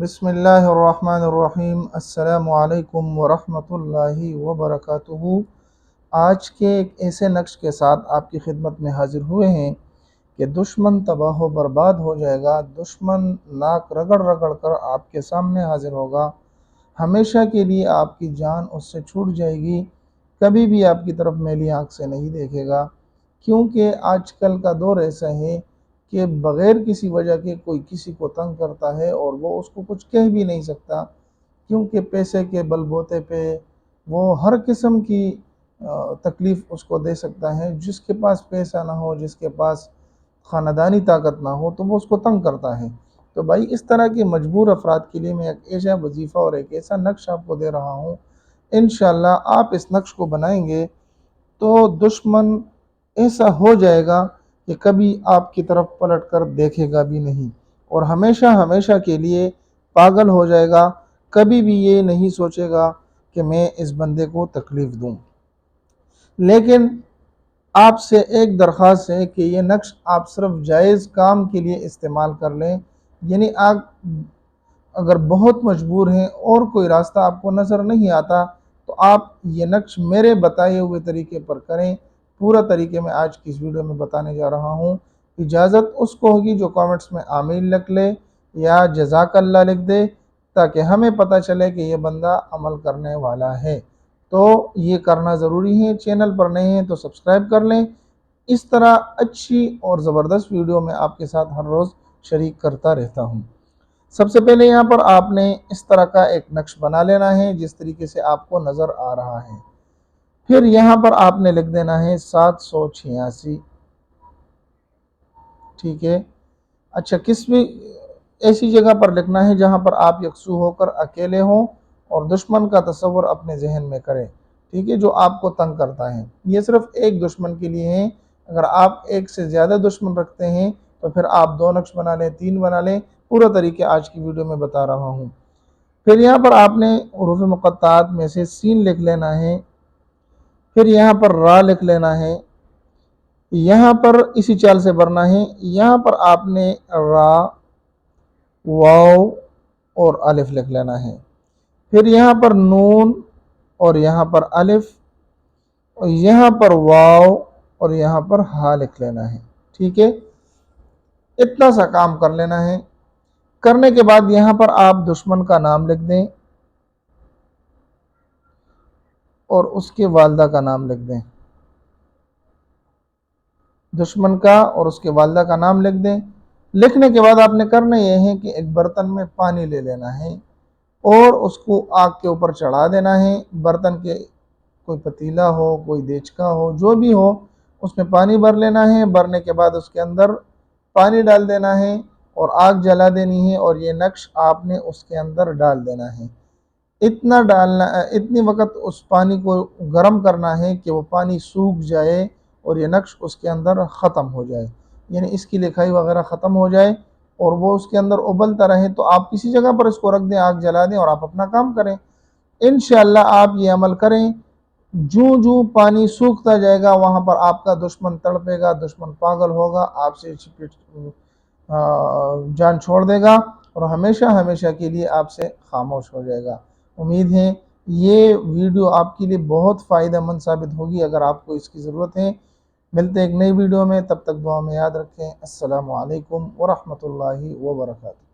بسم اللہ الرحمن الرحیم۔ السلام علیکم ورحمۃ اللہ وبرکاتہ۔ آج کے ایک ایسے نقش کے ساتھ آپ کی خدمت میں حاضر ہوئے ہیں کہ دشمن تباہ و برباد ہو جائے گا، دشمن ناک رگڑ رگڑ کر آپ کے سامنے حاضر ہوگا، ہمیشہ کے لیے آپ کی جان اس سے چھوٹ جائے گی، کبھی بھی آپ کی طرف میلی آنکھ سے نہیں دیکھے گا، کیونکہ آج کل کا دور ایسا ہے کہ بغیر کسی وجہ کے کوئی کسی کو تنگ کرتا ہے اور وہ اس کو کچھ کہہ بھی نہیں سکتا، کیونکہ پیسے کے بل بوتے پہ وہ ہر قسم کی تکلیف اس کو دے سکتا ہے۔ جس کے پاس پیسہ نہ ہو، جس کے پاس خاندانی طاقت نہ ہو، تو وہ اس کو تنگ کرتا ہے۔ تو بھائی، اس طرح کے مجبور افراد کے لیے میں ایک ایسا وظیفہ اور ایک ایسا نقش آپ کو دے رہا ہوں۔ انشاءاللہ آپ اس نقش کو بنائیں گے تو دشمن ایسا ہو جائے گا کہ کبھی آپ کی طرف پلٹ کر دیکھے گا بھی نہیں، اور ہمیشہ ہمیشہ کے لیے پاگل ہو جائے گا، کبھی بھی یہ نہیں سوچے گا کہ میں اس بندے کو تکلیف دوں۔ لیکن آپ سے ایک درخواست ہے کہ یہ نقش آپ صرف جائز کام کے لیے استعمال کر لیں، یعنی آپ اگر بہت مجبور ہیں اور کوئی راستہ آپ کو نظر نہیں آتا تو آپ یہ نقش میرے بتائے ہوئے طریقے پر کریں۔ پورا طریقے میں آج کی اس ویڈیو میں بتانے جا رہا ہوں۔ اجازت اس کو ہوگی جو کامنٹس میں آمین لکھ لے یا جزاک اللہ لکھ دے، تاکہ ہمیں پتہ چلے کہ یہ بندہ عمل کرنے والا ہے۔ تو یہ کرنا ضروری ہے۔ چینل پر نئے ہیں تو سبسکرائب کر لیں۔ اس طرح اچھی اور زبردست ویڈیو میں آپ کے ساتھ ہر روز شریک کرتا رہتا ہوں۔ سب سے پہلے یہاں پر آپ نے اس طرح کا ایک نقش بنا لینا ہے جس طریقے سے آپ کو نظر آ رہا ہے۔ پھر یہاں پر آپ نے لکھ دینا ہے 786۔ ٹھیک ہے؟ اچھا، کس بھی ایسی جگہ پر لکھنا ہے جہاں پر آپ یکسو ہو کر اکیلے ہوں اور دشمن کا تصور اپنے ذہن میں کریں، ٹھیک ہے، جو آپ کو تنگ کرتا ہے۔ یہ صرف ایک دشمن کے لیے ہے۔ اگر آپ ایک سے زیادہ دشمن رکھتے ہیں تو پھر آپ 2 نقش بنا لیں، 3 بنا لیں۔ پورا طریقہ آج کی ویڈیو میں بتا رہا ہوں۔ پھر یہاں پر آپ نے حروف مقطعات میں سے سین لکھ لینا ہے، پھر یہاں پر را لکھ لینا ہے، یہاں پر اسی چال سے بھرنا ہے۔ یہاں پر آپ نے را، واو اور الف لکھ لینا ہے، پھر یہاں پر نون اور یہاں پر الف، اور یہاں پر واو اور یہاں پر ہا لکھ لینا ہے۔ ٹھیک ہے؟ اتنا سا کام کر لینا ہے۔ کرنے کے بعد یہاں پر آپ دشمن کا نام لکھ دیں اور اس کے والدہ کا نام لکھ دیں۔ دشمن کا اور اس کے والدہ کا نام لکھ دیں۔ لکھنے کے بعد آپ نے کرنا یہ ہے کہ ایک برتن میں پانی لے لینا ہے اور اس کو آگ کے اوپر چڑھا دینا ہے۔ برتن کے کوئی پتیلا ہو، کوئی دیچکا ہو، جو بھی ہو، اس میں پانی بھر لینا ہے۔ بھرنے کے بعد اس کے اندر پانی ڈال دینا ہے اور آگ جلا دینی ہے، اور یہ نقش آپ نے اس کے اندر ڈال دینا ہے۔ اتنا ڈالنا، اتنی وقت اس پانی کو گرم کرنا ہے کہ وہ پانی سوکھ جائے اور یہ نقش اس کے اندر ختم ہو جائے، یعنی اس کی لکھائی وغیرہ ختم ہو جائے اور وہ اس کے اندر ابلتا رہے۔ تو آپ کسی جگہ پر اس کو رکھ دیں، آگ جلا دیں اور آپ اپنا کام کریں۔ انشاءاللہ آپ یہ عمل کریں، جو پانی سوکھتا جائے گا وہاں پر آپ کا دشمن تڑپے گا، دشمن پاگل ہوگا، آپ سے جان چھوڑ دے گا اور ہمیشہ ہمیشہ کے لیے آپ سے خاموش ہو جائے گا۔ امید ہے یہ ویڈیو آپ کے لیے بہت فائدہ مند ثابت ہوگی اگر آپ کو اس کی ضرورت ہے۔ ملتے ہیں ایک نئی ویڈیو میں، تب تک دعا میں یاد رکھیں۔ السلام علیکم ورحمۃ اللہ وبرکاتہ۔